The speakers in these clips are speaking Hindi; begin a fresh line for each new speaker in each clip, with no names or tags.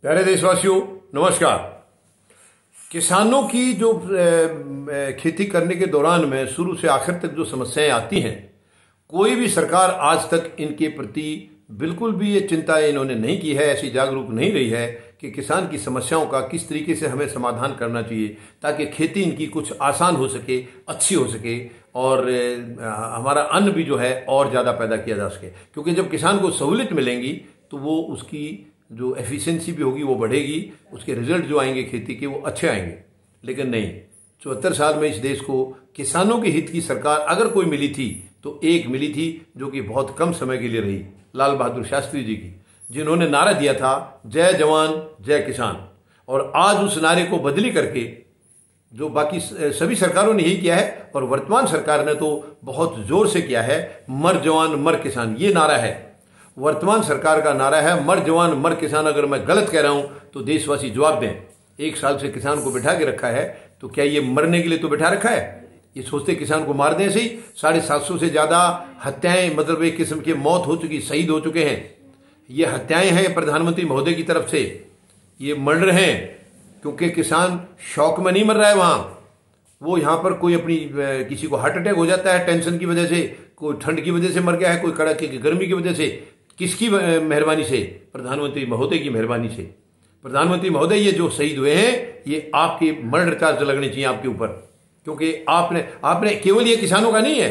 प्यारे देशवासियों, नमस्कार। किसानों की जो खेती करने के दौरान में शुरू से आखिर तक जो समस्याएं आती हैं, कोई भी सरकार आज तक इनके प्रति बिल्कुल भी ये चिंता इन्होंने नहीं की है, ऐसी जागरूक नहीं रही है कि किसान की समस्याओं का किस तरीके से हमें समाधान करना चाहिए ताकि खेती इनकी कुछ आसान हो सके, अच्छी हो सके और हमारा अन्न भी जो है और ज़्यादा पैदा किया जा सके। क्योंकि जब किसान को सहूलियत मिलेंगी तो वो उसकी जो एफिशिएंसी भी होगी वो बढ़ेगी, उसके रिजल्ट जो आएंगे खेती के वो अच्छे आएंगे। लेकिन नहीं, 74 साल में इस देश को किसानों के हित की सरकार अगर कोई मिली थी तो एक मिली थी, जो कि बहुत कम समय के लिए रही, लाल बहादुर शास्त्री जी की, जिन्होंने नारा दिया था जय जवान जय किसान। और आज उस नारे को बदली करके जो बाकी सभी सरकारों ने यही किया है और वर्तमान सरकार ने तो बहुत जोर से किया है, मर जवान मर किसान, ये नारा है। वर्तमान सरकार का नारा है मर जवान मर किसान। अगर मैं गलत कह रहा हूं तो देशवासी जवाब दें। 1 साल से किसान को बिठा के रखा है तो क्या ये मरने के लिए तो बिठा रखा है? ये सोचते किसान को मार दें सही। 750 से ज्यादा हत्याएं, मतलब एक किस्म की मौत हो चुकी, शहीद हो चुके हैं। ये हत्याएं हैं प्रधानमंत्री महोदय की तरफ से, ये मर्डर हैं, क्योंकि किसान शौक में नहीं मर रहा है। वहां वो यहां पर कोई अपनी किसी को हार्ट अटैक हो जाता है टेंशन की वजह से, कोई ठंड की वजह से मर गया है, कोई कड़ाके की गर्मी की वजह से। किसकी मेहरबानी से? प्रधानमंत्री महोदय की मेहरबानी से। प्रधानमंत्री महोदय, ये जो शहीद हुए हैं ये आपके मर्डर चार्ज लगने चाहिए आपके ऊपर, क्योंकि आपने केवल ये किसानों का नहीं है।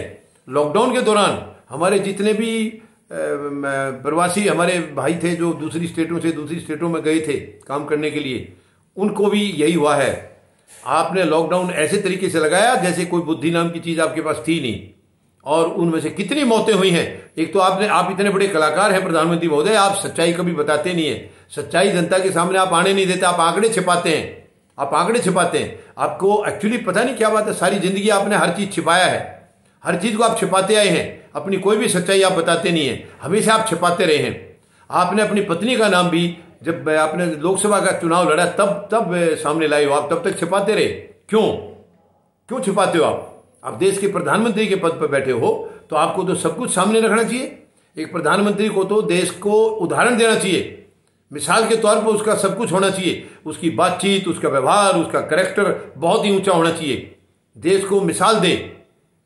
लॉकडाउन के दौरान हमारे जितने भी प्रवासी हमारे भाई थे जो दूसरी स्टेटों से दूसरी स्टेटों में गए थे काम करने के लिए, उनको भी यही हुआ है। आपने लॉकडाउन ऐसे तरीके से लगाया जैसे कोई बुद्धि नाम की चीज आपके पास थी नहीं, और उनमें से कितनी मौतें हुई हैं। एक तो आप इतने बड़े कलाकार हैं प्रधानमंत्री महोदय, आप सच्चाई कभी बताते नहीं है। सच्चाई जनता के सामने आप आने नहीं देते, आप आंकड़े छिपाते हैं, आप आंकड़े छिपाते हैं। आपको एक्चुअली पता नहीं क्या बात है, सारी जिंदगी आपने हर चीज छिपाया है, हर चीज को आप छिपाते आए हैं, अपनी कोई भी सच्चाई आप बताते नहीं है, हमेशा आप छिपाते रहे हैं। आपने अपनी पत्नी का नाम भी जब आपने लोकसभा का चुनाव लड़ा तब सामने लाए हो, आप तब तक छिपाते रहे। क्यों छिपाते हो आप देश के प्रधानमंत्री के पद पर बैठे हो तो आपको तो सब कुछ सामने रखना चाहिए। एक प्रधानमंत्री को तो देश को उदाहरण देना चाहिए, मिसाल के तौर पर उसका सब कुछ होना चाहिए, उसकी बातचीत, उसका व्यवहार, उसका कैरेक्टर बहुत ही ऊंचा होना चाहिए। देश को मिसाल दे,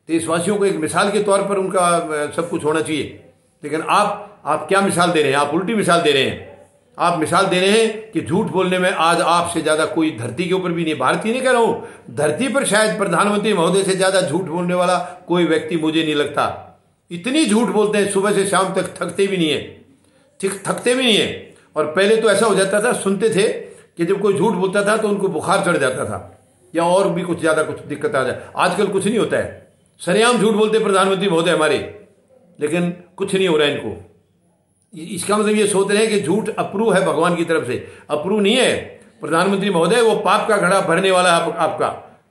देशवासियों को एक मिसाल के तौर पर उनका सब कुछ होना चाहिए। लेकिन आप क्या मिसाल दे रहे हैं? आप उल्टी मिसाल दे रहे हैं। आप मिसाल दे रहे हैं कि झूठ बोलने में आज आपसे ज्यादा कोई धरती के ऊपर भी नहीं, भारतीय नहीं कह रहा हूं, धरती पर शायद प्रधानमंत्री महोदय से ज्यादा झूठ बोलने वाला कोई व्यक्ति मुझे नहीं लगता। इतनी झूठ बोलते हैं, सुबह से शाम तक थकते भी नहीं है। और पहले तो ऐसा हो जाता था, सुनते थे कि जब कोई झूठ बोलता था तो उनको बुखार चढ़ जाता था या और भी कुछ ज्यादा कुछ दिक्कत आ जाए। आजकल कुछ नहीं होता है, सरेआम झूठ बोलते प्रधानमंत्री महोदय हमारे, लेकिन कुछ नहीं हो रहा है इनको। इसका मतलब ये सोच रहे हैं कि झूठ अप्रूव है भगवान की तरफ से। अप्रूव नहीं है प्रधानमंत्री महोदय, वो पाप का घड़ा भरने वाला है आपका,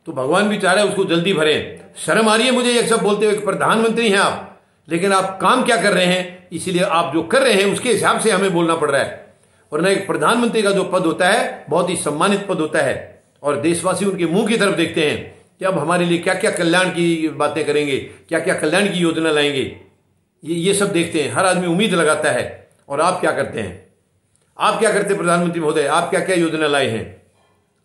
तो भगवान भी चाह रहे हैं उसको जल्दी भरें। शर्म आ रही है मुझे ये सब बोलते हुए, प्रधानमंत्री हैं आप, लेकिन आप काम क्या कर रहे हैं? इसीलिए आप जो कर रहे हैं उसके हिसाब से हमें बोलना पड़ रहा है। वरना एक प्रधानमंत्री का जो पद होता है बहुत ही सम्मानित पद होता है, और देशवासी उनके मुंह की तरफ देखते हैं कि अब हमारे लिए क्या क्या कल्याण की बातें करेंगे, क्या क्या कल्याण की योजना लाएंगे, ये सब देखते हैं। हर आदमी उम्मीद लगाता है। और आप क्या करते हैं? आप क्या करते हैं प्रधानमंत्री महोदय? आप क्या क्या योजना लाए हैं?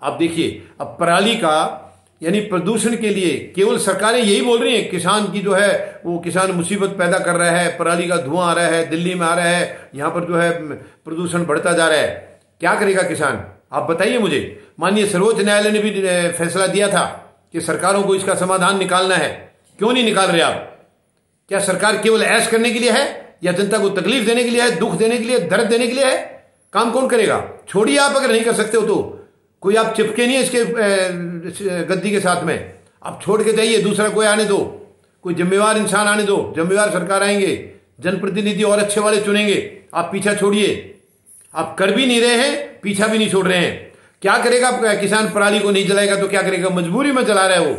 आप देखिए, अब पराली का यानी प्रदूषण के लिए केवल सरकारें यही बोल रही हैं, किसान की जो है वो किसान मुसीबत पैदा कर रहा है, पराली का धुआं आ रहा है, दिल्ली में आ रहा है, यहां पर जो है प्रदूषण बढ़ता जा रहा है। क्या करेगा किसान? आप बताइए मुझे। माननीय सर्वोच्च न्यायालय ने भी फैसला दिया था कि सरकारों को इसका समाधान निकालना है। क्यों नहीं निकाल रहे आप? क्या सरकार केवल ऐश करने के लिए है या जनता को तकलीफ देने के लिए है, दुख देने के लिए, दर्द देने के लिए है? काम कौन करेगा? छोड़िए, आप अगर नहीं कर सकते हो तो कोई आप चिपके नहीं है इसके गद्दी के साथ में, आप छोड़ के जाइए, दूसरा कोई आने दो, कोई जिम्मेवार इंसान आने दो, जिम्मेवार सरकार आएंगे, जनप्रतिनिधि और अच्छे वाले चुनेंगे। आप पीछा छोड़िए। आप कर भी नहीं रहे हैं, पीछा भी नहीं छोड़ रहे हैं। क्या करेगा किसान? पराली को नहीं जलाएगा तो क्या करेगा? मजबूरी में जला रहा है, वो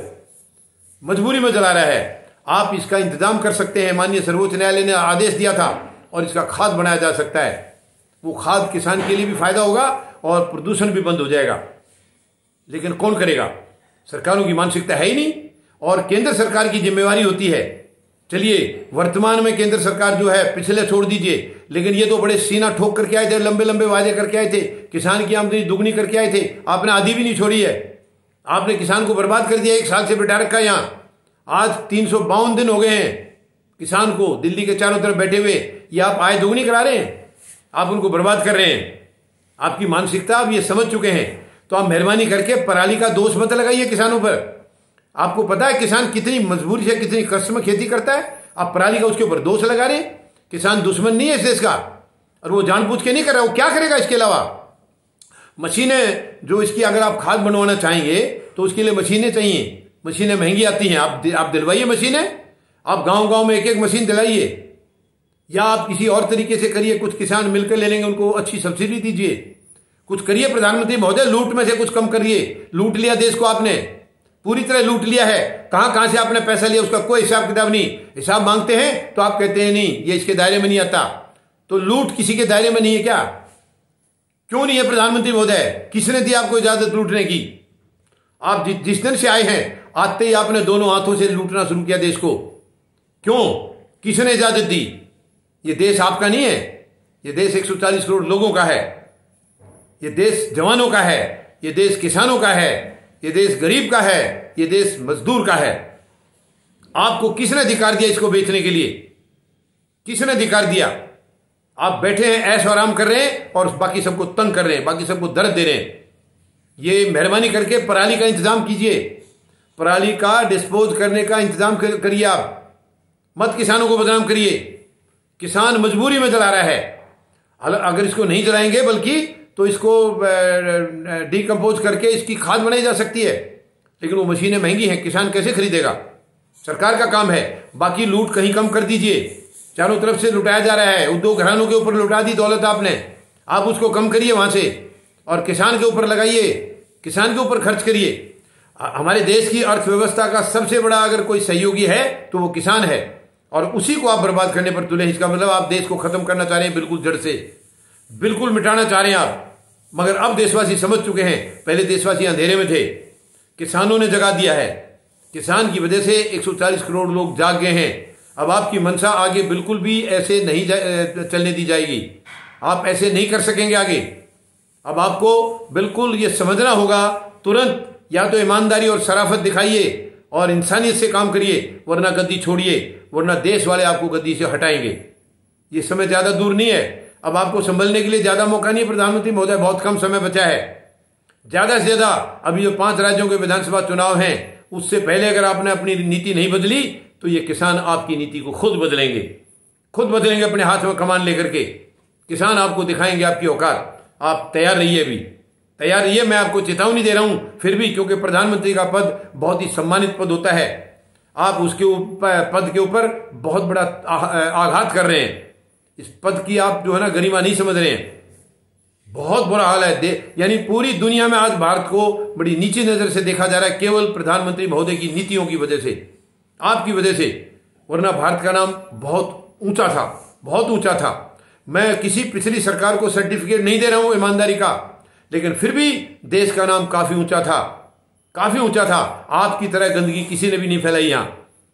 मजबूरी में जला रहा है। आप इसका इंतजाम कर सकते हैं, माननीय सर्वोच्च न्यायालय ने आदेश दिया था, और इसका खाद बनाया जा सकता है। वो खाद किसान के लिए भी फायदा होगा और प्रदूषण भी बंद हो जाएगा। लेकिन कौन करेगा? सरकारों की मानसिकता है ही नहीं, और केंद्र सरकार की जिम्मेवारी होती है। चलिए, वर्तमान में केंद्र सरकार जो है, पिछले छोड़ दीजिए, लेकिन ये तो बड़े सीना ठोक करके आए थे, लंबे लंबे वादे करके आए थे, किसान की आमदनी दुगनी करके आए थे। आपने आधी भी नहीं छोड़ी है। आपने किसान को बर्बाद कर दिया। 1 साल से बिठा रखा है यहां। आज 352 दिन हो गए हैं किसान को दिल्ली के चारों तरफ बैठे हुए। ये आप आय दुगनी करा रहे हैं, आप उनको बर्बाद कर रहे हैं। आपकी मानसिकता आप ये समझ चुके हैं। तो आप मेहरबानी करके पराली का दोष मत लगाइए किसानों पर। आपको पता है किसान कितनी मजबूरी से, कितनी कष्ट में खेती करता है। आप पराली का उसके ऊपर दोष लगा रहे हैं। किसान दुश्मन नहीं है इस देश का, और वो जानबूझ के नहीं कर रहा। वो क्या करेगा इसके अलावा? मशीनें जो इसकी, अगर आप खाद बनवाना चाहेंगे तो उसके लिए मशीनें चाहिए। मशीनें महंगी आती हैं। आप दिलवाइए मशीनें। आप गांव गांव में एक एक मशीन दिलाइए, या आप किसी और तरीके से करिए। कुछ किसान मिलकर ले लेंगे, उनको अच्छी सब्सिडी दीजिए। कुछ करिए प्रधानमंत्री महोदय। लूट में से कुछ कम करिए। लूट लिया देश को आपने, पूरी तरह लूट लिया है। कहां कहां से आपने पैसा लिया उसका कोई हिसाब किताब नहीं। हिसाब मांगते हैं तो आप कहते हैं नहीं, ये इसके दायरे में नहीं आता। तो लूट किसी के दायरे में नहीं है क्या? क्यों नहीं है प्रधानमंत्री महोदय? किसने दी आपको इजाजत लूटने की? आप जिस दिन से आए हैं, आते ही आपने दोनों हाथों से लूटना शुरू किया देश को। क्यों? किसने इजाजत दी? ये देश आपका नहीं है। ये देश 140 करोड़ लोगों का है। ये देश जवानों का है। ये देश किसानों का है। ये देश गरीब का है। ये देश मजदूर का है। आपको किसने अधिकार दिया इसको बेचने के लिए? किसने अधिकार दिया? आप बैठे हैं, ऐश आराम कर रहे हैं, और बाकी सबको तंग कर रहे हैं, बाकी सबको दर्द दे रहे हैं। ये मेहरबानी करके पराली का इंतजाम कीजिए। पराली का डिस्पोज करने का इंतजाम करिए। आप मत किसानों को बदनाम करिए। किसान मजबूरी में जला रहा है। अगर इसको नहीं जलाएंगे बल्कि तो इसको डिकम्पोज करके इसकी खाद बनाई जा सकती है, लेकिन वो मशीनें महंगी हैं। किसान कैसे खरीदेगा? सरकार का काम है। बाकी लूट कहीं कम कर दीजिए। चारों तरफ से लुटाया जा रहा है। उद्योग घरानों के ऊपर लुटा दी दौलत आपने। आप उसको कम करिए वहां से, और किसान के ऊपर लगाइए, किसान के ऊपर खर्च करिए। हमारे देश की अर्थव्यवस्था का सबसे बड़ा अगर कोई सहयोगी है तो वो किसान है, और उसी को आप बर्बाद करने पर तुले। इसका मतलब आप देश को खत्म करना चाह रहे हैं, बिल्कुल जड़ से, बिल्कुल मिटाना चाह रहे हैं आप। मगर अब देशवासी समझ चुके हैं। पहले देशवासी अंधेरे में थे, किसानों ने जगा दिया है। किसान की वजह से 140 करोड़ लोग जाग गए हैं। अब आपकी मंशा आगे बिल्कुल भी ऐसे नहीं चलने दी जाएगी। आप ऐसे नहीं कर सकेंगे आगे। अब आपको बिल्कुल ये समझना होगा तुरंत, या तो ईमानदारी और शराफत दिखाइए और इंसानियत से काम करिए, वरना गद्दी छोड़िए, वरना देश वाले आपको गद्दी से हटाएंगे। ये समय ज्यादा दूर नहीं है। अब आपको संभलने के लिए ज्यादा मौका नहीं है प्रधानमंत्री महोदय। बहुत कम समय बचा है। ज्यादा से ज्यादा अभी जो 5 राज्यों के विधानसभा चुनाव हैं, उससे पहले अगर आपने अपनी नीति नहीं बदली तो ये किसान आपकी नीति को खुद बदलेंगे। खुद बदलेंगे अपने हाथ में कमान लेकर के। किसान आपको दिखाएंगे आपकी औकात। आप तैयार रहिए, अभी तैयार रहिए। मैं आपको चेतावनी दे रहा हूं फिर भी, क्योंकि प्रधानमंत्री का पद बहुत ही सम्मानित पद होता है। आप उसके पद के ऊपर बहुत बड़ा आघात कर रहे हैं। इस पद की आप जो है ना गरिमा नहीं समझ रहे हैं। बहुत बुरा हाल है। यानी पूरी दुनिया में आज भारत को बड़ी नीची नजर से देखा जा रहा है, केवल प्रधानमंत्री महोदय की नीतियों की वजह से, आपकी वजह से। वरना भारत का नाम बहुत ऊंचा था, बहुत ऊंचा था। मैं किसी पिछली सरकार को सर्टिफिकेट नहीं दे रहा हूं ईमानदारी का, लेकिन फिर भी देश का नाम काफी ऊंचा था, काफी ऊंचा था। आपकी तरह गंदगी किसी ने भी नहीं फैलाई यहां।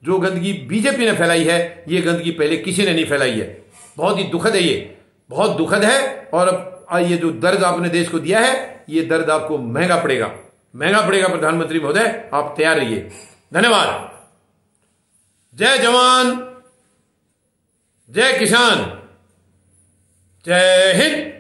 जो गंदगी बीजेपी ने फैलाई है, ये गंदगी पहले किसी ने नहीं फैलाई है। बहुत ही दुखद है, ये बहुत दुखद है। और अब ये जो दर्द आपने देश को दिया है, ये दर्द आपको महंगा पड़ेगा, महंगा पड़ेगा प्रधानमंत्री महोदय। आप तैयार रहिए। धन्यवाद। जय जवान, जय किसान, जय हिंद।